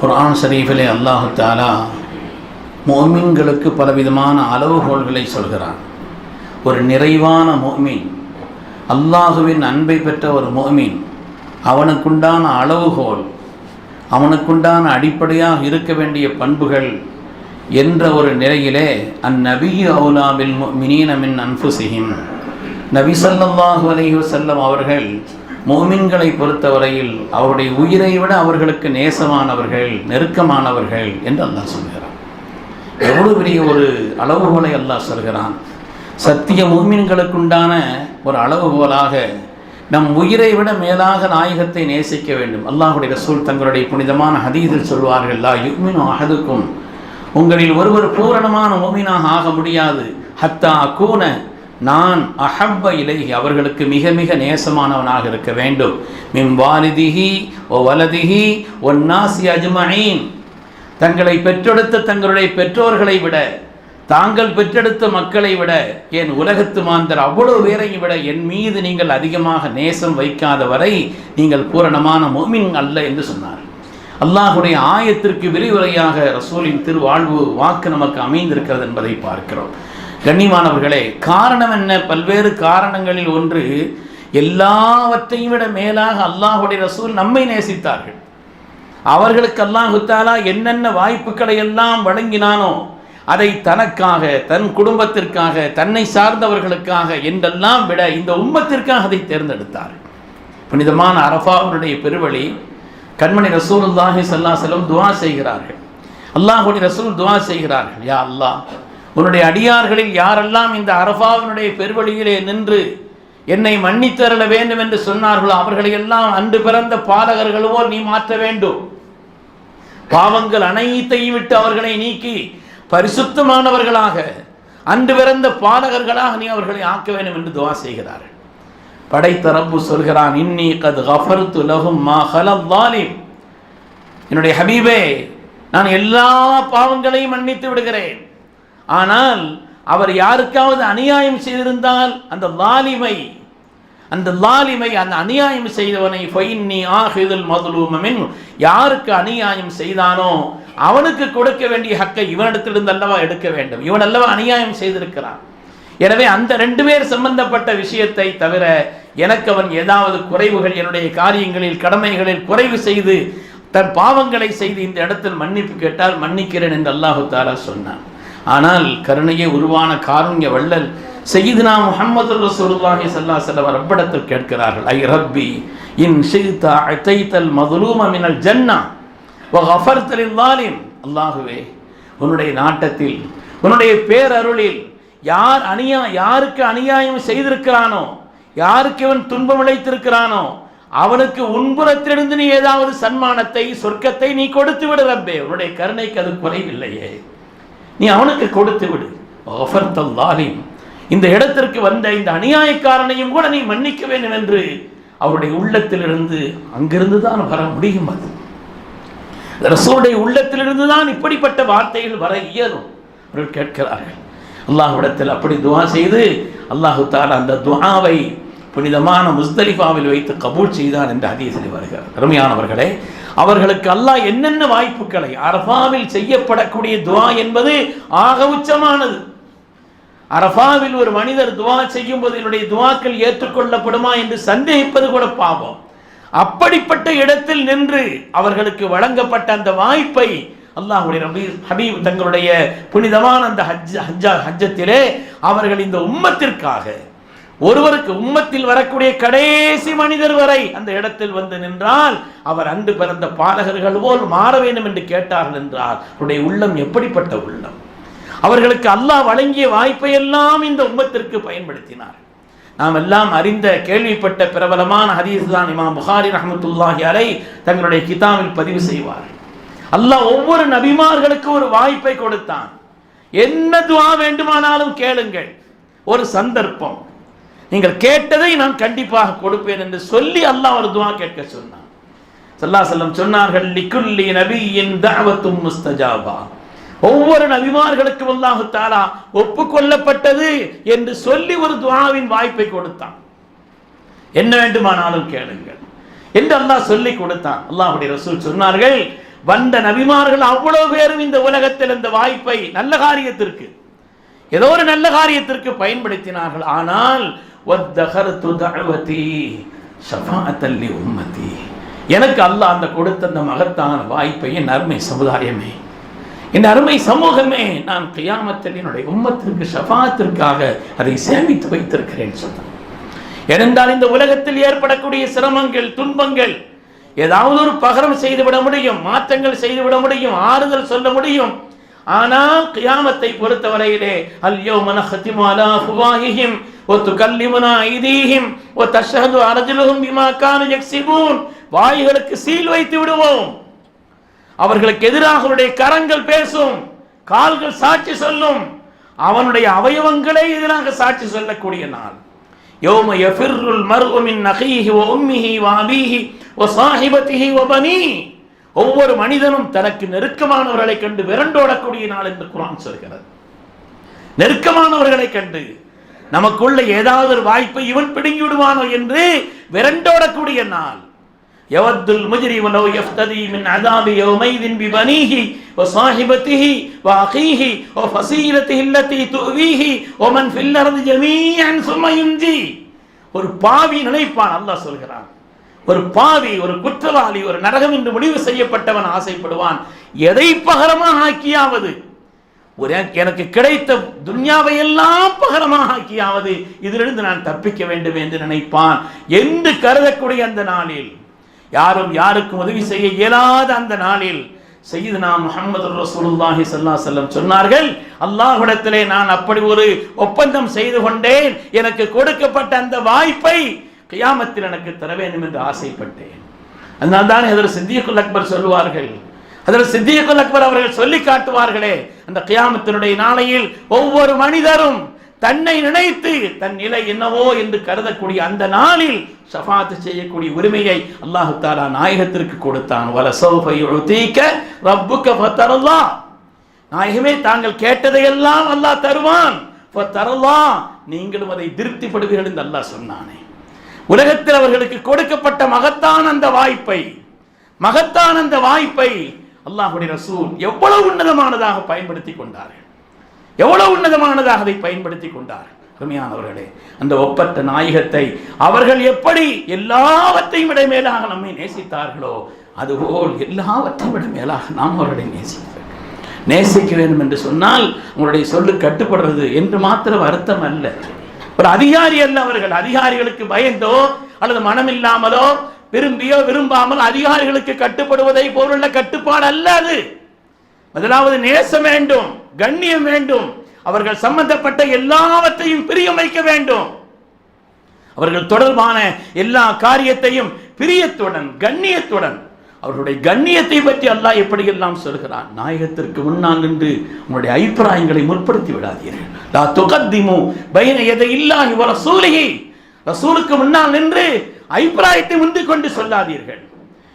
குர்ஆன் ஷரீஃபிலே அல்லாஹு தஆலா முஃமின்களுக்கு பலவிதமான அளவுகோல்களை சொல்கிறான். ஒரு நிறைவான முஃமின், அல்லாஹுவின் அன்பை பெற்ற ஒரு முஃமின், அவனுக்குண்டான அளவுகோல், அவனுக்குண்டான அடிப்படையாக இருக்க வேண்டிய பண்புகள் என்ற ஒரு நிலையிலே அந்நபியு அவுலா பில் முஃமினீன மின் அன்ஃபுஸிஹிம், நபி ஸல்லல்லாஹு அலைஹி வஸல்லம் அவர்கள் முஃமின்களை பொறுத்தவரையில் அவருடைய உயிரை விட அவர்களுக்கு நேசமானவர்கள், நெருக்கமானவர்கள் என்று அல்லாஹ் சொல்கிறான். எவ்வளவு பெரிய ஒரு அளவுகோலை அல்லாஹ் சொல்கிறான். சத்திய முஃமின்களுக்குண்டான ஒரு அளவுகோலாக நம் உயிரை விட மேலாக நாயகத்தை நேசிக்க வேண்டும். அல்லாஹுடைய ரசூல் தங்களுடைய புனிதமான ஹதீஸில் சொல்வார்கள், லா யுமினு அஹதுக்கும், உங்களில் ஒருவர் பூரணமான முஃமினாக ஆக முடியாது, ஹத்தா அகூன, நான் அஹப்ப இலைஹி, அவர்களுக்கு மிக மிக நேசமானவனாக இருக்க வேண்டும், மின் வாலிதிஹி ஒ வலதிஹி ஒன்னாசி அஜ்மஈன், தங்களை பெற்றெடுத்த தங்களுடைய பெற்றோர்களை விட, தாங்கள் பெற்றெடுத்த மக்களை விட, என் உலகத்து மாந்தர் அவ்வளவு பேரையும் விட என் மீது நீங்கள் அதிகமாக நேசம் வைக்காத வரை நீங்கள் பூரணமான முஃமின் அல்ல என்று சொன்னார். அல்லாஹுடைய ஆயத்திற்கு விரிவுரையாக ரசூலின் திருவாழ்வு வாக்கு நமக்கு அமைந்திருக்கிறது என்பதை பார்க்கிறோம். கண்ணியமானவர்களே, காரணம் என்ன? பல்வேறு காரணங்களில் ஒன்று, எல்லாவற்றையும் விட மேலாக அல்லாஹுடைய ரசூல் நம்மை நேசித்தார்கள். அவர்களுக்கு அல்லாஹு தஆலா என்னென்ன வாய்ப்புகளை எல்லாம் வழங்கினானோ அதை தனக்காக, தன் குடும்பத்திற்காக, தன்னை சார்ந்தவர்களுக்காக என்றெல்லாம் விட இந்த உம்மத்திற்காக அதை தேர்ந்தெடுத்தார். புனிதமான அரஃபாவுடைய பெருவழி, கண்மணி ரசூலுல்லாஹி ஸல்லல்லாஹு அலைஹி வஸல்லம் துஆ செய்கிறார்கள். அல்லாஹ்வுடைய ரசூல் துஆ செய்கிறார்கள், யா அல்லாஹ், உன்னுடைய அடியார்களில் யாரெல்லாம் இந்த அரஃபாவினுடைய பெருவழியிலே நின்று என்னை மன்னித்தருள வேண்டும் என்று சொன்னார்களோ அவர்களை எல்லாம் அன்று பிறந்த பாலகர்கள் போல் நீ மாற்ற வேண்டும். பாவங்கள் அனைத்தையும் விட்டு அவர்களை நீக்கி பரிசுத்தமானவர்களாக, அன்று பிறந்த பாலகர்களாக நீ அவர்களை ஆக்க வேண்டும் என்று துஆ செய்கிறார்கள். படைத்த ரப்பு சொல்கிறான், இன்னி கத் கஃபர்து லஹும் மா ஹலல் ஸாலிம், என்னுடைய ஹபீபே, நான் எல்லா பாவங்களையும் மன்னித்து விடுகிறேன். ஆனால் அவர் யாருக்காவது அநியாயம் செய்திருந்தால் அந்த லாலிமை, அந்த அநியாயம் செய்தவனை ஃபைன்னி ஆஹிதுல் மதுலூம மின், யாருக்கு அநியாயம் செய்தானோ அவனுக்கு கொடுக்க வேண்டிய ஹக்கை இவனிடத்திலிருந்து அல்லவா எடுக்க வேண்டும். இவன் அல்லவா அநியாயம் செய்திருக்கிறான். எனவே அந்த ரெண்டு பேர் சம்பந்தப்பட்ட விஷயத்தை தவிர எனக்கு அவன் ஏதாவது குறைவுகள், என்னுடைய காரியங்களில் கடமைகளில் குறைவு செய்து தன் பாவங்களை செய்து இந்த இடத்தில் மன்னிப்பு கேட்டால் மன்னிக்கிறேன் என்று அல்லாஹு தஆலா சொன்னான். ஆனால் கருணையை உருவான காருண்ய வள்ளல் சய்யிதுனா முஹம்மது ரசூலுல்லாஹி ஸல்லல்லாஹு அலைஹி வஸல்லம் ரப்பிடத்தில் கேட்கிறார்கள், ஐ ரப்பி இன் ஷி'த அதைதல் மظلوم மினல் ஜன்னah வ கஃபர்த லில் ஸாலிம், அல்லாஹ்வே, உன்னுடைய நாட்டத்தில், உன்னுடைய பேரருளில் யாருக்கு அநியாயம் செய்திருக்கிறானோ, யாருக்கு இவன் துன்பம் விளைத்திருக்கிறானோ அவனுக்கு உன்புறத்திலிருந்து நீ ஏதாவது சன்மானத்தை, சொர்க்கத்தை நீ கொடுத்து விடு ரப்பே, உன்னுடைய கருணைக்கு அது குறைவில்லையே, நீ அவனுக்கு கொடுத்து விடு. கஃபர்தல் ஸாலிம், இந்த இடத்திற்கு வந்த இந்த அநியாயக்காரனையும் கூட நீ மன்னிக்க வேண்டும் என்று அவருடைய உள்ளத்திலிருந்து, அங்கிருந்து தான் வர முடியும். அது ரசூலுடைய உள்ளத்திலிருந்து தான் இப்படிப்பட்ட வார்த்தைகள் வர இயலும். அவர்கள் கேட்கிறார்கள். அல்லாஹ்விடத்தில் அப்படி துஆ செய்து அல்லாஹு தஆலா அந்த துஆவை புனிதமான முஸ்தலிஃபாவில் வைத்து கபூல் செய்தான் என்று ஹதீஸில் வருகிறது. அருமையானவர்களே, அவர்களுக்கு அல்லாஹ் என்னென்ன வாய்ப்புகளை, அரஃபாவில் செய்யப்படக்கூடிய துஆ என்பது ஆக உச்சமானது. அரஃபாவில் ஒரு மனிதர் துஆ செய்யும் போது என்னுடைய துஆக்கள் ஏற்றுக்கொள்ளப்படுமா என்று சந்தேகிப்பது கூட பாவம். அப்படிப்பட்ட இடத்தில் நின்று அவர்களுக்கு வழங்கப்பட்ட அந்த வாய்ப்பை அல்லாஹ்வுடைய ஹபீப் தங்களுடைய புனிதமான அந்த ஹஜ்ஜத்திலே அவர்கள் இந்த உம்மத்திற்காக, ஒருவருக்கு உம்மத்தில் வரக்கூடிய கடைசி மனிதர் வரை அந்த இடத்தில் வந்து நின்றால் அவர் அன்று பிறந்த பாலகர்கள் போல் மாற வேண்டும் என்று கேட்டார்கள் என்றால் அவருடைய உள்ளம் எப்படிப்பட்ட உள்ளம்! அவர்களுக்கு அல்லாஹ் வழங்கிய வாய்ப்பை எல்லாம் இந்த உம்மத்திற்கு பயன்படுத்தினார். நாம் எல்லாம் அறிந்த கேள்விப்பட்ட பிரபலமான ஹதீஸ் தான் இமாம் புகாரி ரஹ்மத்துல்லாஹி அலைஹி தங்களுடைய கிதாபில் பதிவு செய்வார். அல்லாஹ் ஒவ்வொரு நபிமார்களுக்கு ஒரு வாய்ப்பை கொடுத்தான். என்ன துஆ வேண்டுமானாலும் கேளுங்கள், ஒரு சந்தர்ப்பம், நீங்கள் கேட்டதை நான் கண்டிப்பாக கொடுப்பேன் என்று சொல்லி அல்லாஹ் ஒரு துஆ கேட்க சொன்னான். ஸல்லல்லாஹு அலைஹி வஸல்லம் சொன்னார்கள், லிகுல்லி நபியின் தஅவத்தும் முஸ்தஜாபா, ஒவ்வொரு நபிமார்களுக்கும் அல்லாஹு தஆலா ஒப்புக்கொள்ளப்பட்டது என்று சொல்லி ஒரு துஆவின் வாய்ப்பை கொடுத்தான். என்ன வேண்டுமானாலும் கேளுங்கள் என்று அல்லாஹ் சொல்லி கொடுத்தான். அல்லாஹ்வுடைய ரசூல் சொன்னார்கள், வந்த நபிமார்கள் அவ்வளவு பேரும் இந்த உலகத்தில் இந்த வாய்ப்பை நல்ல காரியத்திற்கு, ஏதோ ஒரு நல்ல காரியத்திற்கு பயன்படுத்தினார்கள். ஆனால் எனக்கு அல்லாஹ் அந்த கொடுத்த அந்த மகத்தான வாய்ப்பை, என் அருமை சமுதாயமே, என் அருமை சமூகமே, நான் கியாமத்தில் என்னுடைய உம்மத்திற்கு ஷஃபாஅத்திற்காக அதை சேமித்து வைத்திருக்கிறேன் சொன்னான். ஏனென்றால் இந்த உலகத்தில் ஏற்படக்கூடிய சிரமங்கள், துன்பங்கள் ஏதாவது ஒரு பகரம் செய்துவிட முடியும், மாற்றங்கள் செய்துவிட முடியும், ஆறுதல் சொல்ல முடியும். ஆனால் கியாமத்தை பொறுத்தவரையிலே அல்யௌம நஹ்திமு அலா அஃப்வாஹிஹிம் வ துகல்லிமுனா ஐதீஹிம் வ தஷ்ஹது அர்ஜுலுஹும் பிமா கானூ யக்ஸிபூன், வாய்களுக்கு சீல் வைத்து விடுவோம், அவர்களுக்கு எதிராக அவருடைய கரங்கள் பேசும், கால்கள் சாட்சி சொல்லும், அவனுடைய அவயவங்களே எதிராக சாட்சி சொல்லக்கூடிய நாள். யௌம யஃபிர்ருல் மர்உ மின் அஹீஹி வ உம்மிஹி வ அபீஹி வ ஸாஹிபத்திஹி வ பனீஹி, ஒவ்வொரு மனிதனும் தனக்கு நெருக்கமானவர்களை கண்டு விரண்டோடக்கூடிய நாள் என்று குர்ஆன் சொல்கிறது. நெருக்கமானவர்களை கண்டு நமக்குள்ள ஏதாவது ஒரு வாய்ப்பை இவன் பிடுங்கி விடுவானோ என்று விரண்டோடக்கூடிய நாள். யவத்துல் முஜ்ரிமு லவ் யஃப்ததி மின் அஸாபி யௌமைதின் பிபனீஹி வ ஸாஹிபத்திஹி வ அகீஹி வ ஃபஸீலத்திஹி அல்லதி துவீஹி வ மன் ஃபில் அர்தி ஜமீஅன் சும்ம யுன்ஜி. ஒரு பாவி நினைப்பான், அல்லாஹ் சொல்கிறான், ஒரு பாவி, ஒரு குற்றவாளி, ஒரு நரகம் என்று முடிவு செய்யப்பட்டவன் ஆசைப்படுவான், எதை பகரமாக ஆக்கியாவது, எனக்கு கிடைத்த துன்யாவை எல்லாம் பகரமாக ஆக்கியாவது இதிலிருந்து நான் தப்பிக்க வேண்டும் என்று நினைப்பான் என்று கருதக்கூடிய அந்த நாளில், யாரும் யாருக்கும் உதவி செய்ய இயலாத அந்த நாளில் சய்யிதுனா முஹம்மது ரசூலுல்லாஹி ஸல்லல்லாஹு அலைஹி வஸல்லம் சொன்னார்கள், அல்லாஹ்விடத்திலே நான் அப்படி ஒரு ஒப்பந்தம் செய்து கொண்டேன், எனக்கு கொடுக்கப்பட்ட அந்த வாய்ப்பை கியாமத்தில் எனக்கு தர வேண்டும் என்று ஆசைப்பட்டேன். அதனால்தான் ஹஜ்ரத் சித்திக்குல் அக்பர் சொல்லுவார்கள், ஹஜ்ரத் சித்திக்குல் அக்பர் அவர்கள் சொல்லி காட்டுவார்களே, அந்த கியாமத்தினுடைய நாளையில் ஒவ்வொரு மனிதரும் தன்னை நினைத்து தன் நிலை என்னவோ என்று கருதக்கூடிய அந்த நாளில் ஷஃபாஅத் செய்யக்கூடிய உரிமையை அல்லாஹ் தஆலா நாயகத்திற்கு கொடுத்தான். வல சௌஃப யுதீக ரப்புக ஃபதரல்லா, நாயகமே தாங்கள் கேட்டதையெல்லாம் அல்லாஹ் தருவான், ஃபதரல்லா நீங்களும் அதை திருப்திப்படுவீர்கள் என்று அல்லாஹ் சொன்னானே. உலகத்தில் அவர்களுக்கு கொடுக்கப்பட்ட மகத்தான அந்த வாய்ப்பை அல்லாஹ்வுடைய ரசூல் எவ்வளவு உன்னதமானதாக பயன்படுத்தி கொண்டார்கள், எவ்வளவு உன்னதமானதாக அதை பயன்படுத்தி கொண்டார்கள். அருமையானவர்களே, அந்த ஒப்பற்ற நாயகத்தை அவர்கள் எப்படி எல்லாவற்றையும் விட மேலாக நம்மை நேசித்தார்களோ அதுபோல் எல்லாவற்றையும் விட மேலாக நாம் அவர்களை நேசிக்க வேண்டும் என்று சொன்னால் உங்களுடைய சொல்லு கட்டுப்படுறது என்று மாத்திரம் அர்த்தம் அல்ல. ஒரு அதிகாரி அல்ல அவர்கள். அதிகாரிகளுக்கு பயந்தோ அல்லது மனமில்லாமலோ விரும்பியோ விரும்பாமல் அதிகாரிகளுக்கு கட்டுப்படுவதை போலுள்ள கட்டுப்பாடு அல்ல அது. முதலாவது நேசம் வேண்டும், கண்ணியம் வேண்டும், அவர்கள் சம்பந்தப்பட்ட எல்லாவற்றையும் பிரியம் வைக்க வேண்டும், அவர்கள் தொடர்பான எல்லா காரியத்தையும் பிரியத்துடன் கண்ணியத்துடன், அவர்களுடைய கண்ணியத்தை பற்றி அல்லாஹ் எப்படியெல்லாம் சொல்கிறான். நாயகத்திற்கு முன்னால் நின்று உங்களுடைய அபிப்பிராயங்களை முற்படுத்தி விடாதீர்கள். லா துகத்திமு பைன யதையில்லாஹி வ ரசூலிஹி, ரசூலுக்கு முன்னால் நின்று அபிப்பிராயத்தை முந்திக் கொண்டு சொல்லாதீர்கள்.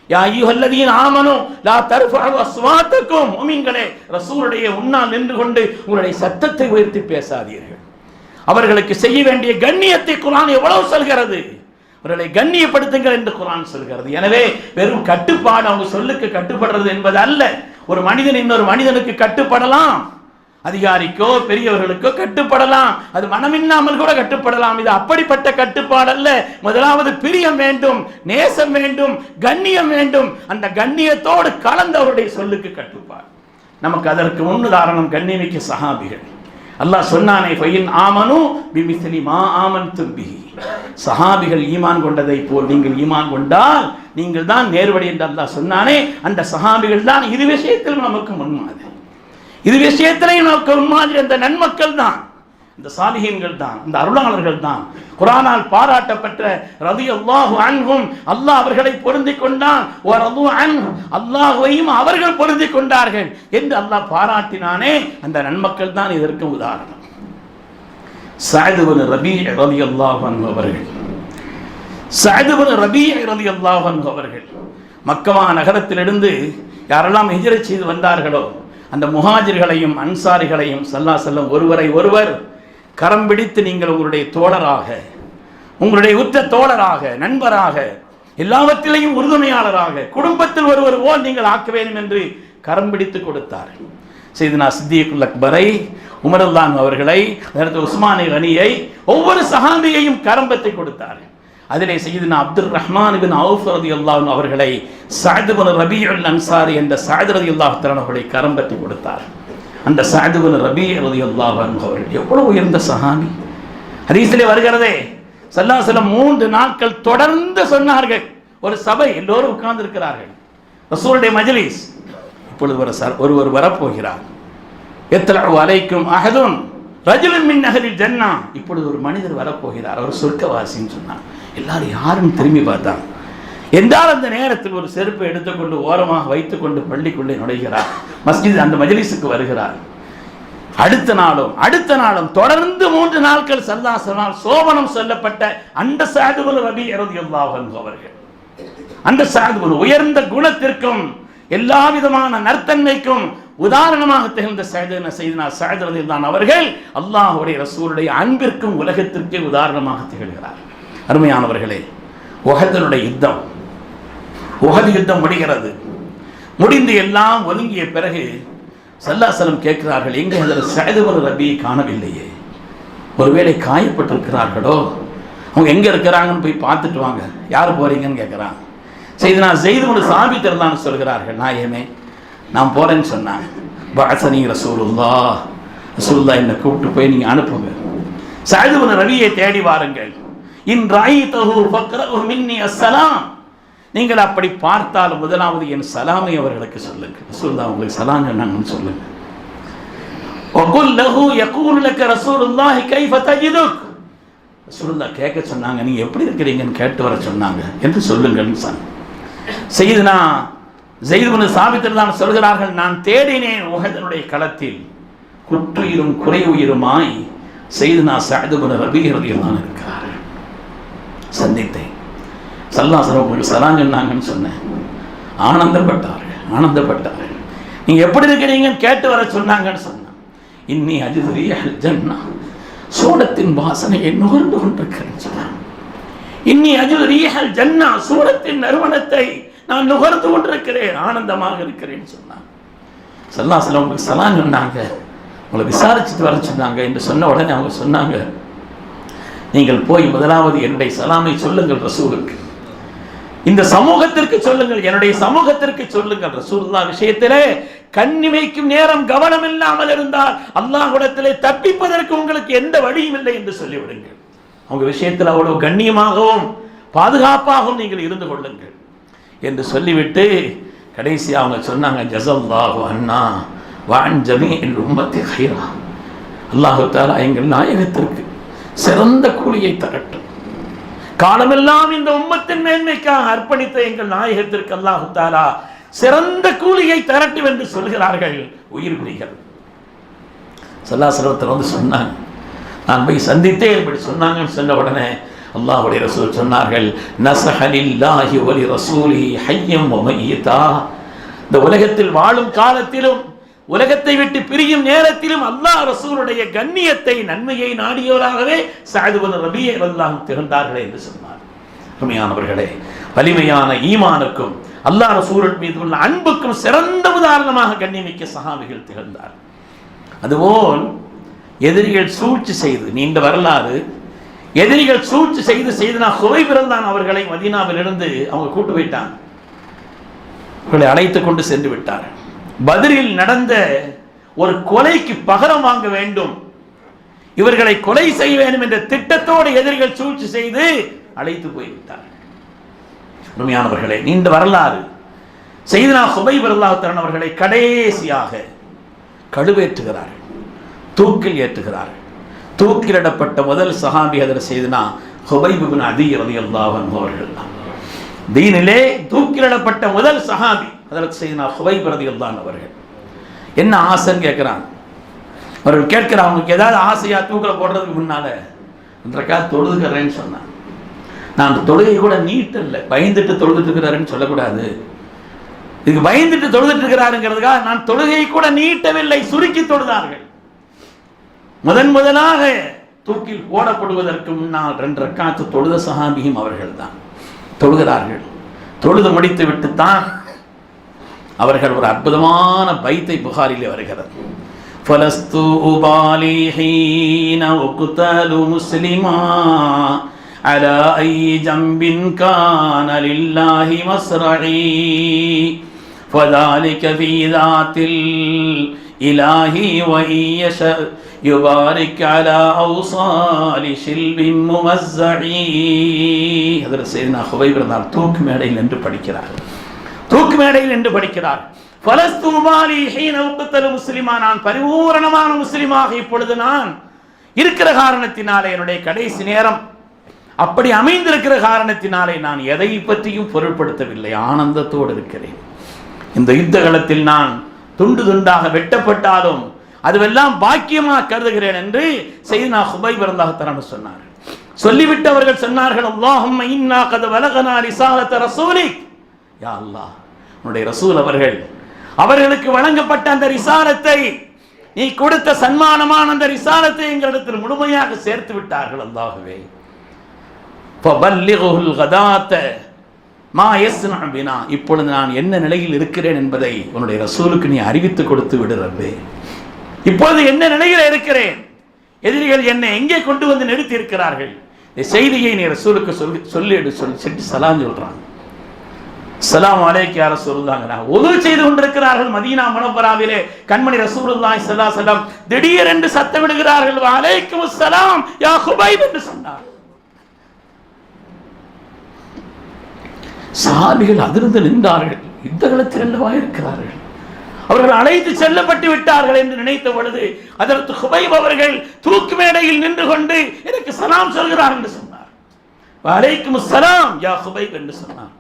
யா அய்யுஹல்லதீன ஆமனு லா தர்ஃபஉ அஸ்வாத்தக்கும், முஃமின்களே ரசூலுடைய முன்னால் நின்று கொண்டு உங்களுடைய சத்தத்தை உயர்த்தி பேசாதீர்கள். அவர்களுக்கு செய்ய வேண்டிய கண்ணியத்தை குர்ஆன் எவ்வளவு சொல்கிறது, அவர்களை கண்ணியப்படுத்துங்கள் என்று குர்ஆன் சொல்கிறது. எனவே வெறும் கட்டுப்பாடு, அவங்க சொல்லுக்கு கட்டுப்படுறது என்பது அல்ல. ஒரு மனிதன் இன்னொரு மனிதனுக்கு கட்டுப்படலாம், அதிகாரிக்கோ பெரியவர்களுக்கோ கட்டுப்படலாம், அது மனமில்லாமல் கூட கட்டுப்படலாம். இது அப்படிப்பட்ட கட்டுப்பாடு அல்ல. முதலாவது பிரியம் வேண்டும், நேசம் வேண்டும், கண்ணியம் வேண்டும். அந்த கண்ணியத்தோடு கலந்தவருடைய சொல்லுக்கு கட்டுப்பாடு. நமக்கு அதற்கு முன்னுதாரணம் கண்ணியமிக்க சஹாபிகள். அல்லாஹ் சொன்னானே, ஃபைன் ஆமனு பிமிஸ்லி மா ஆமன்தும் பிஹி, சஹாபிகள் ஈமான் கொண்டதை போல் நீங்கள் ஈமான் கொண்டால் நீங்கள் தான் நேர்வழி என்று அல்லாஹ் சொன்னானே. அந்த சஹாபிகள் தான் இது விஷயத்தில் நமக்கு முன்மாதிரி, இது விஷயத்திலையும் நமக்கு முன்மாதிரி. அந்த நன்மக்கள் தான், இந்த சாலிஹீன்கள் தான், இந்த அருளாளர்கள் தான், குர்ஆனால் பாராட்டப்பட்ட ரலியல்லாஹு அன்ஹும், அல்லாஹ் அவர்களை பொருந்திக் கொண்டான், வ ரது அன்ஹு, அல்லாஹ்வையும் அவர்கள் பொருந்திக் கொண்டார்கள் என்று அல்லாஹ் பாராட்டினானே. அந்த நன்மக்கள் தான் இதற்கு உதாரணம். சஅத் இப்னு ரபீ ரலியல்லாஹு அன்ஹு அவர்கள், சஅத் இப்னு ரபீ ரலியல்லாஹு அன்ஹு அவர்கள் மக்கா நகரத்திலிருந்து யாரெல்லாம் ஹிஜ்ரத் செய்து வந்தார்களோ அந்த முஹாஜிர்களையும் அன்சாரிகளையும் ஸல்லல்லாஹு அலைஹி வஸல்லம் ஒருவரை ஒருவர் கரம் பிடித்து, நீங்கள் உங்களுடைய தோழராக, உங்களுடைய உற்ற தோழராக, நண்பராக, எல்லாவற்றிலையும் உறுதுணையாளராக குடும்பத்தில் ஒருவர் போல் நீங்கள் ஆக்க வேண்டும் என்று கரம் பிடித்து கொடுத்தார். சையதுனா சித்திகுல் அக்பரை, உமர் ரலியல்லாஹு அவர்களை, உஸ்மானை கனியை, ஒவ்வொரு சஹாபியையும் கரம் பற்றி கொடுத்தார். அதிலே சையதுனா அப்துல் ரஹ்மான் இப்னு அவுஃப் ரலியல்லாஹு அன்ஹு அவர்களை சஅத் இப்னு ரபீஉல் அன்சாரி என்ற சஅத் ரலியல்லாஹு தஆலா அவர்களை கரம் பற்றி கொடுத்தார். அந்த சஅத் இப்னு ரபீ ரலியல்லாஹு அன்ஹு அவர்கள் எவ்வளவு உயர்ந்த சஹாபி! ஹதீஸிலே வருகிறதே, ஸல்லல்லாஹு அலைஹி வஸல்லம் 3 நாட்கள் தொடர்ந்து சொன்னார்கள். ஒரு சபை, எல்லோரும் உட்கார்ந்து இருக்கிறார்கள், ரசூலுடைய மஜ்லிஸ். இப்பொழுது ஒருவர் வரப்போகிறார். யத்லஉ அலைக்கும் அஹதுன் ரஜுலுன் மின் அஹ்லில் ஜன்னா. இப்பொழுது ஒரு மனிதர் வரப்போகிறார், அவர் சொர்க்கவாசின்னு சொன்னார். எல்லாரும் யாருன்னு திரும்பி பார்த்தாங்க. என்றால் அந்த நேரத்தில் ஒரு செருப்பை எடுத்துக்கொண்டு ஓரமாக வைத்துக்கொண்டு பள்ளிக்குள்ளே நுழைகிறார். மஸ்ஜித் அந்த மஜ்லிஸுக்கு வருகிறார். அடுத்த நாளும் தொடர்ந்து 3 நாட்கள் ஸல்லல்லாஹு சோபனம் சொல்லப்பட்ட அந்த சஅத் இப்னு ரபீ ரலியல்லாஹு அன்ஹு அவர்கள், அந்த சஅத் இப்னு உயர்ந்த குணத்திற்கும் எல்லா விதமான நற்தன்மைக்கும் உதாரணமாக திகழ்ந்த சையதுனா சஅத் ரலியல்லாஹு அன்ஹு அவர்கள் அல்லாஹ்வுடைய ரசூலுடைய அன்பிற்கும் உலகத்திற்கே உதாரணமாக திகழ்கிறார். அருமையானவர்களே, உஹது யுத்தம் முடிகிறது. முடிந்து எல்லாம் ஒதுங்கிய பிறகு ஸல்லல்லாஹு அலைஹி வஸல்லம் கேட்கிறார்கள், எங்கே அதில் சஅத் இப்னு ரபீ காணவில்லையே, ஒருவேளை காயப்பட்டிருக்கிறார்களோ, அவங்க எங்கே இருக்கிறாங்கன்னு போய் பார்த்துட்டு வாங்க. யார் போறீங்கன்னு கேட்குறாங்க. சையதுனா ஸைத் இப்னு சாபித் ரலியல்லாஹு சொல்கிறார்கள், நாயகமே நான் போறேன்னு சொன்னாங்க. பஅஸனி ரசூலுல்லாஹ், ரசூலுல்லாஹ் என்னை கூப்பிட்டு போய் நீங்கள் அனுப்புங்க, சஅத் இப்னு ரபீயை தேடி வாருங்கள். இன் ரஅய்தஹு ஃபக்ரஹு மின்னி அஸ்ஸலாம், நீங்கள் அப்படி பார்த்தால் முதலாவது என் சலாமை அவர்களுக்கு சொல்லுங்கள். ரசூலுல்லாஹ் உங்களுக்கு சலாம் சொன்னாங்கன்னு சொல்லுங்க. வகுல் லஹு யகூலு லக ரசூலுல்லாஹி கைஃப தஜிதுக், ரசூலுல்லாஹ் கேட்க சொன்னாங்க, நீங்க எப்படி இருக்கிறீங்கன்னு கேட்டு வர சொன்னாங்க என்று சொல்லுங்கன்னு சொன்னாங்க. சையதுனா ஸைத் இப்னு சாபித் ரலியல்லாஹு சொல்கிறார்கள், நான் தேடினேன் உஹதுடைய களத்தில் குற்றுயிரும் குறை உயிருமாய் சையதுனா சஅத் இப்னு ரபீ ரலியல்லாஹு அன்ஹு இருக்கிறார். சந்தித்தேன். ஸல்லல்லாஹு அலைஹி வஸல்லம் சலாம் சொன்னாங்கன்னு சொன்னேன். ஆனந்தப்பட்டார்கள். நீங்க எப்படி இருக்கிறீங்கன்னு கேட்டு வர சொன்னாங்கன்னு சொன்னான். இன்னி அஜிது ரீஹல் ஜன்னா, சூடத்தின் வாசனையை நுகர்ந்து கொண்டிருக்கிறேன் சொன்னான். இன்னி அஜிது ரீஹல் ஜன்னா, சூடத்தின் நறுமணத்தை நான் நுகர்ந்து கொண்டிருக்கிறேன், ஆனந்தமாக இருக்கிறேன்னு சொன்னான். ஸல்லல்லாஹு அலைஹி வஸல்லம் உங்களுக்கு சலாம் சொன்னாங்க, உங்களை விசாரிச்சுட்டு வர சொன்னாங்க என்று சொன்ன உடனே அவங்க சொன்னாங்க, நீங்கள் போய் முதலாவது என்னுடைய சலாமை சொல்லுங்கள் ரசூலுக்கு, இந்த சமூகத்திற்கு சொல்லுங்கள், என்னுடைய சமூகத்திற்கு சொல்லுங்கள். ரசூலுல்லாஹ் விஷயத்திலே கண்ணி வைக்கும் நேரம் கவனம் இல்லாமல் இருந்தால் அல்லாஹ்விடத்திலே தப்பிப்பதற்கு உங்களுக்கு எந்த வழியும் இல்லை என்று சொல்லிவிடுங்கள். அவங்க விஷயத்தில் அவ்வளவு கண்ணியமாகவும் பாதுகாப்பாகவும் நீங்கள் இருந்து கொள்ளுங்கள் என்று சொல்லிவிட்டு கடைசி அவங்க சொன்னாங்க, ஜஸல்லாஹு அன்னா வஅன் ஜமீஇல் உம்மத்தி கைரா, அல்லாஹ் தஆலா எங்கள் நாயகத்திற்கு சிறந்த கூலியை தரட்டும். காலமெல்லாம் இந்த உம்மத்தின் மேன்மைக்காக அர்ப்பணித்த எங்கள் நாயகத்திற்கு அல்லாஹ் தஆலா சிறந்த கூலியை தரட்டும் என்று சொல்கிறார்கள் உயிர் பிரிகள். ஸல்லல்லாஹு அலைஹி வஸல்லம் வந்து சொன்னாங்க, நான் போய் சந்தித்தேன் இப்படி சொன்னாங்கன்னு சொன்ன உடனே அல்லாஹ்வுடைய ரசூல் சொன்னார்கள், நஸஹ லில்லாஹி வ லிரசூலிஹி ஹய்யம் வ மய்யிதா, இந்த உலகத்தில் வாழும் காலத்திலும் உலகத்தை விட்டு பிரியும் நேரத்திலும் அல்லாஹ் ரசூலுடைய கண்ணியத்தை நன்மையை நாடியவராகவே சஅத் இப்னு ரபீ ரலியல்லாஹு அன்ஹு திகழ்ந்தார்களே என்று சொன்னார். அருமையானவர்களே, வலிமையான ஈமானுக்கும் அல்லாஹ் ரசூல் மீது உள்ள அன்புக்கும் சிறந்த உதாரணமாக கண்ணியமிக்க சஹாபிகள் திகழ்ந்தார். அதுபோல் எதிரிகள் சூழ்ச்சி செய்து, நீண்ட வரலாறு, எதிரிகள் சூழ்ச்சி செய்து சையதுனா ஹுவைப் ரலியல்லாஹு அவர்களை மதீனாவிலிருந்து அவங்க கூட்டு போயிட்டாங்க. அவர்களை அழைத்து கொண்டு சென்று விட்டார். பத்ரில் நடந்த ஒரு கொலைக்கு பகரம் வாங்க வேண்டும், இவர்களை கொலை செய்ய வேண்டும் என்ற திட்டத்தோடு எதிரிகள் சூழ்ச்சி செய்து அழைத்து போய்விட்டார். உண்மையானவர்களே, நீண்ட வரலாறு. சையதுனா ஹுவைப் ரலியல்லாஹு அன்ஹு அவர்களை கடைசியாக கழுவேற்றுகிறார்கள், தூக்கில் ஏற்றுகிறார்கள். தூக்கிலிடப்பட்ட முதல் சஹாபி ஹதரத் சையதுனா ஹுவைப் இப்னு அதீ ரலியல்லாஹு அன்ஹு அவர்கள். தீனிலே தூக்கிலிடப்பட்ட முதல் சஹாபி ஹதரத் சையதுனா ஹுவைப் ரலியல்லாஹு அன்ஹு அவர்கள். என்ன ஆசைன்னு கேட்குறாங்க. அவர்கள் கேட்கிறாங்க, அவங்களுக்கு ஏதாவது ஆசையா தூக்கில் போடுறதுக்கு முன்னால அன்றைக்கா தொழுதுக்கிறேன்னு சொன்னாங்க. நான் தொழுகை கூட நீட்டல்ல, பயந்துட்டு தொழுதுட்டு இருக்கிறாருன்னு சொல்லக்கூடாது. இதுக்கு பயந்துட்டு தொழுதுட்டு இருக்கிறாருங்கிறதுக்காக நான் தொழுகையை கூட நீட்டவில்லை, சுருக்கி தொழுதார்கள். முதலாக தூக்கில் போடப்படுவதற்கு முன்னால் 2 ரக்காத்து தொழுத சஹாபியும் அவர்கள் தான். தொழுகிறார்கள். தொழுது முடித்து விட்டுத்தான் அவர்கள் ஒரு அற்புதமான பைத்தை புகாரிலே வருகிறது. ஃபலஸ்து உபாலி ஹீன உக்தலு முஸ்லிமா அலா ஐ ஜம்பின் கான லில்லாஹி மஸ்ரஇ ஃபதாலிக ஃபீ ذاتில் இலாஹி வ இயஷ யுபாரிக் அலா அவ்சாலி ஷில்பின் முமஸ்ஸஇ. ஹஜ்ரத் சையதுனா ஹுபைப் ரலியல்லாஹு தூக்கு மேடையில் நின்று படிக்கிறார். தூக்கு மேடையில் நின்று படிக்கிறார். ஃபலஸ்து உபாலி ஹீன உக்தலு முஸ்லிமா, நான் பரிபூரணமான முஸ்லிமாக இப்பொழுது நான் இருக்கிற காரணத்தினாலே, என்னுடைய கடைசி நேரம் அப்படி அமைந்திருக்கிற காரணத்தினாலே நான் எதை பற்றியும் பொருட்படுத்தவில்லை, ஆனந்தத்தோடு இருக்கிறேன். இந்த யுத்த களத்தில் நான் துண்டு துண்டாக வெட்டப்பட்டாலும் அதுவெல்லாம் பாக்கியமாக கருதுகிறேன் என்று சையதுனா ஹுபைப் ரலியல்லாஹு அன்ஹு சொன்னார். சொல்லிவிட்டு அவர்கள் சொன்னார்கள், அல்லாஹும்ம இன்னா கத் பலகனா ரிசாலத ரசூலிக், யா அல்லாஹ், உன்னுடைய ரசூல் அவர்களுக்கு வழங்கப்பட்ட அந்த ரிசாலத்தை, நீ கொடுத்த சன்மானமான அந்த ரிசாலத்தை எங்களிடத்தில் முழுமையாக சேர்த்து விட்டார்கள். அல்லாஹ்வே, ஃபபல்லிகுல் கதாத மா யஸ்னா பினா, இப்பொழுது நான் என்ன நிலையில் இருக்கிறேன் என்பதை உன்னுடைய ரசூலுக்கு நீ அறிவித்து கொடுத்து விடு ரப்பே. இப்பொழுது என்ன நிலையில் இருக்கிறேன், எதிரிகள் என்னை எங்கே கொண்டு வந்து நிறுத்தி இருக்கிறார்கள், இந்த செய்தியை நீ ரசூலுக்கு சொல்லி சலாம் சொல்றாங்க. ஸலாம் அலைக்க யா ரசூலுல்லாஹ். ஒது செய்து கொண்டிருக்கிறார்கள் மதீனா முனவ்வராவிலே. கண்மணி ரசூலுல்லாஹி ஸல்லல்லாஹு அலைஹி வஸல்லம் திடீரென்று சத்தமிடுகிறார்கள், வ அலைக்குமுஸ் ஸலாம் யா ஹுபைப் என்று சொன்னார். சஹாபிகள் அதிர்ந்து நின்றார்கள். யுத்த களத்தில் அல்லவா இருக்கிறார்கள், அவர்கள் அழைத்து செல்லப்பட்டு விட்டார்கள் என்று நினைத்த பொழுது ஹஜ்ரத் ஹுபைப் அவர்கள் தூக்கு மேடையில் நின்று கொண்டு எனக்கு சலாம் சொல்கிறார் என்று சொன்னார். வ அலைக்குமுஸ் ஸலாம் யா ஹுபைப் என்று சொன்னார்.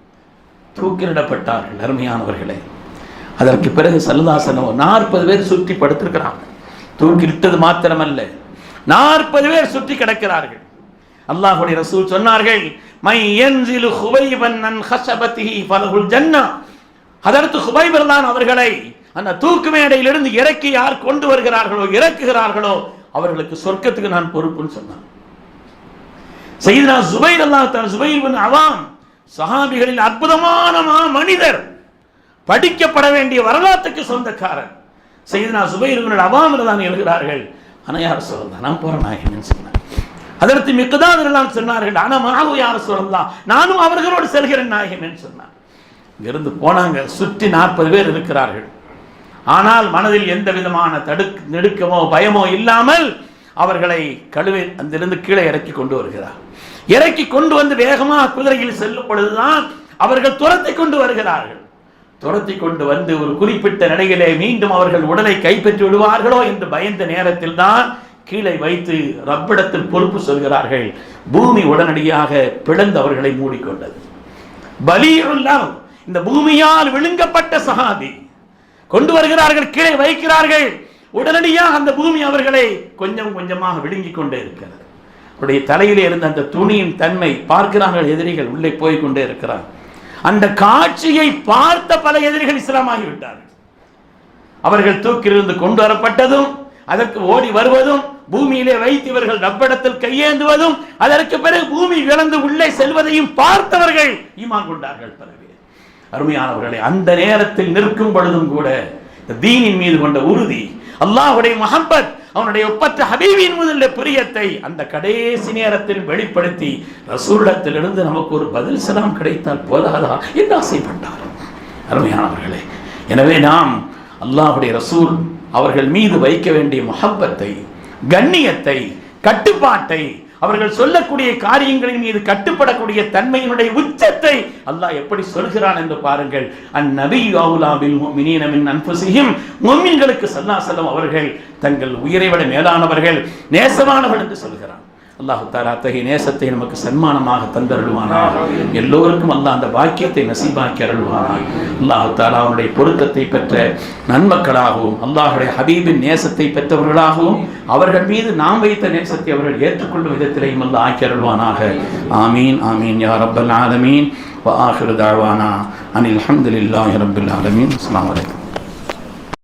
தூக்கிலிடப்பட்டார்கள். அருமையானவர்களே, அதற்கு பிறகு ஸல்லல்லாஹு அலைஹி வஸல்லம் 40 பேர் சுற்றி படுத்திருக்கிறாங்க. தூக்கிலிட்டது மாத்திரமல்ல, 40 பேர் சுற்றி கிடக்கிறார்கள். அல்லாஹ்வுடைய ரசூல் சொன்னார்கள், மை யன்ஸிலு ஹுபைபன் அன் ஹஸபதிஹி ஃபலஹுல் ஜன்னah. ஹஜ்ரத் ஹுபைப் ரலியல்லாஹு அவர்களை அந்த தூக்கு மேடையிலிருந்து இறக்கி யார் கொண்டு வருகிறார்களோ, இறக்குகிறார்களோ, அவர்களுக்கு சொர்க்கத்துக்கு நான் பொறுப்புன்னு சொன்னார். சையதுனா ஸுபைர் ரலியல்லாஹு தஆலா, ஸுபைர் இப்னு அவாம், சஹாபிகளில் அற்புதமான மனிதர், படிக்கப்பட வேண்டிய வரலாற்றுக்கு சொந்தக்காரர். சையதுனா ஸுபைர் இப்னு அவாம் தான் எழுகிறார்கள், ஆனா யா ரசூலல்லாஹ் நான் போறேன் நாயகமே சொன்னார். ஹஜ்ரத் மிக்தாத் ரலியல்லாஹு சொன்னார்கள், ஆனா மஅஹு யா ரசூலல்லாஹ் நானும் அவர்களோடு செல்கிறேன் நாயகமே சொன்னார். இங்கிருந்து போனாங்க. சுற்றி 40 பேர் இருக்கிறார்கள். ஆனால் மனதில் எந்த விதமான நடுக்கமோ பயமோ இல்லாமல் அவர்களை கழுவி அங்கிருந்து கீழே இறக்கி கொண்டு வருகிறார். இறக்கி கொண்டு வந்து வேகமாக குதிரையில் செல்லும் பொழுதுதான் அவர்கள் துரத்தி கொண்டு வருகிறார்கள். துரத்தி கொண்டு வந்து ஒரு குறிப்பிட்ட நிலையிலே மீண்டும் அவர்கள் உடலை கைப்பற்றி விடுவார்களோ என்று பயந்த நேரத்தில் தான் கீழே வைத்து ரப்பிடத்தில் பொறுப்பு சொல்கிறார்கள். பூமி உடனடியாக பிளந்து அவர்களை மூடிக்கொண்டது. பலீருல்லாஹ், இந்த பூமியால் விழுங்கப்பட்ட சஹாபி கொண்டு வருகிறார்கள், கீழே வைக்கிறார்கள். உடனடியாக அந்த பூமி அவர்களை கொஞ்சம் கொஞ்சமாக விழுங்கிக் கொண்டே இருக்கிறது. அவருடைய தலையிலே இருந்த அந்த துணியின் தன்மை பார்க்கிறார்கள் எதிரிகள், உள்ளே போய் கொண்டே இருக்கிறார். அந்த காட்சியை பார்த்த பல எதிரிகள் இஸ்லாமாகிவிட்டார்கள். அவர்கள் தூக்கிலிருந்து கொண்டு வரப்பட்டதும், அதற்கு ஓடி வருவதும், பூமியிலே வைத்து இவர்கள் ரப்பிடத்தில் கையேந்துவதும், அதற்கு பிறகு பூமி விளந்து உள்ளே செல்வதையும் பார்த்தவர்கள் ஈமான் கொண்டார்கள் பல பேர். அருமையானவர்களை, அந்த நேரத்தில் நிற்கும் பொழுதும் கூட தீனின் மீது கொண்ட உறுதி, அல்லாஹ்வுடைய மஹப்பத், அவனுடைய ஒப்பற்ற ஹபீபின் மீது பிரியத்தை அந்த கடைசி நேரத்தில் வெளிப்படுத்தி ரசூலிடத்திலிருந்து நமக்கு ஒரு பதில் சலாம் கிடைத்தால் போதாதா என்று ஆசைப்பட்டார். அருமையானவர்களே, எனவே நாம் அல்லாஹ்வுடைய ரசூல் அவர்கள் மீது வைக்க வேண்டிய மஹப்பத்தை, கண்ணியத்தை, கட்டுப்பாட்டை, அவர்கள் சொல்லக்கூடிய காரியங்களின் மீது கட்டுப்படக்கூடிய தன்மையினுடைய உச்சத்தை அல்லாஹ் எப்படி சொல்கிறான் என்று பாருங்கள். அந்நபியு அவுலா பில் முஃமினீன மின் அன்ஃபுஸிஹிம், முஃமின்களுக்கு ஸல்லல்லாஹு அலைஹி வஸல்லம் அவர்கள் தங்கள் உயிரை விட மேலானவர்கள், நேசமானவர்கள் என்று சொல்கிறான். அல்லாஹ் தஆலா அத்தகைய நேசத்தை நமக்கு சன்மானமாக தந்தருள்வானாக. எல்லோருக்கும் அல்லாஹ் அந்த பாக்கியத்தை நசீபாக்கி அருள்வானாக. அல்லாஹ் தஆலா அவனுடைய பொருத்தத்தை பெற்ற நன்மக்களாகவும், அல்லாஹ்வுடைய ஹபீபின் நேசத்தை பெற்றவர்களாகவும், அவர்கள் மீது நாம் வைத்த நேசத்தை அவர்கள் ஏற்றுக்கொள்ளும் விதத்திலேயும் அல்லாஹ் ஆக்கி அருள்வானாக. ஆமீன் ஆமீன் யா ரப்பல் ஆலமீன். வ ஆகிரு தஅவானா அனில் ஹம்துலில்லாஹி ரப்பில் ஆலமீன். அஸ்ஸலாமு அலைக்கும்.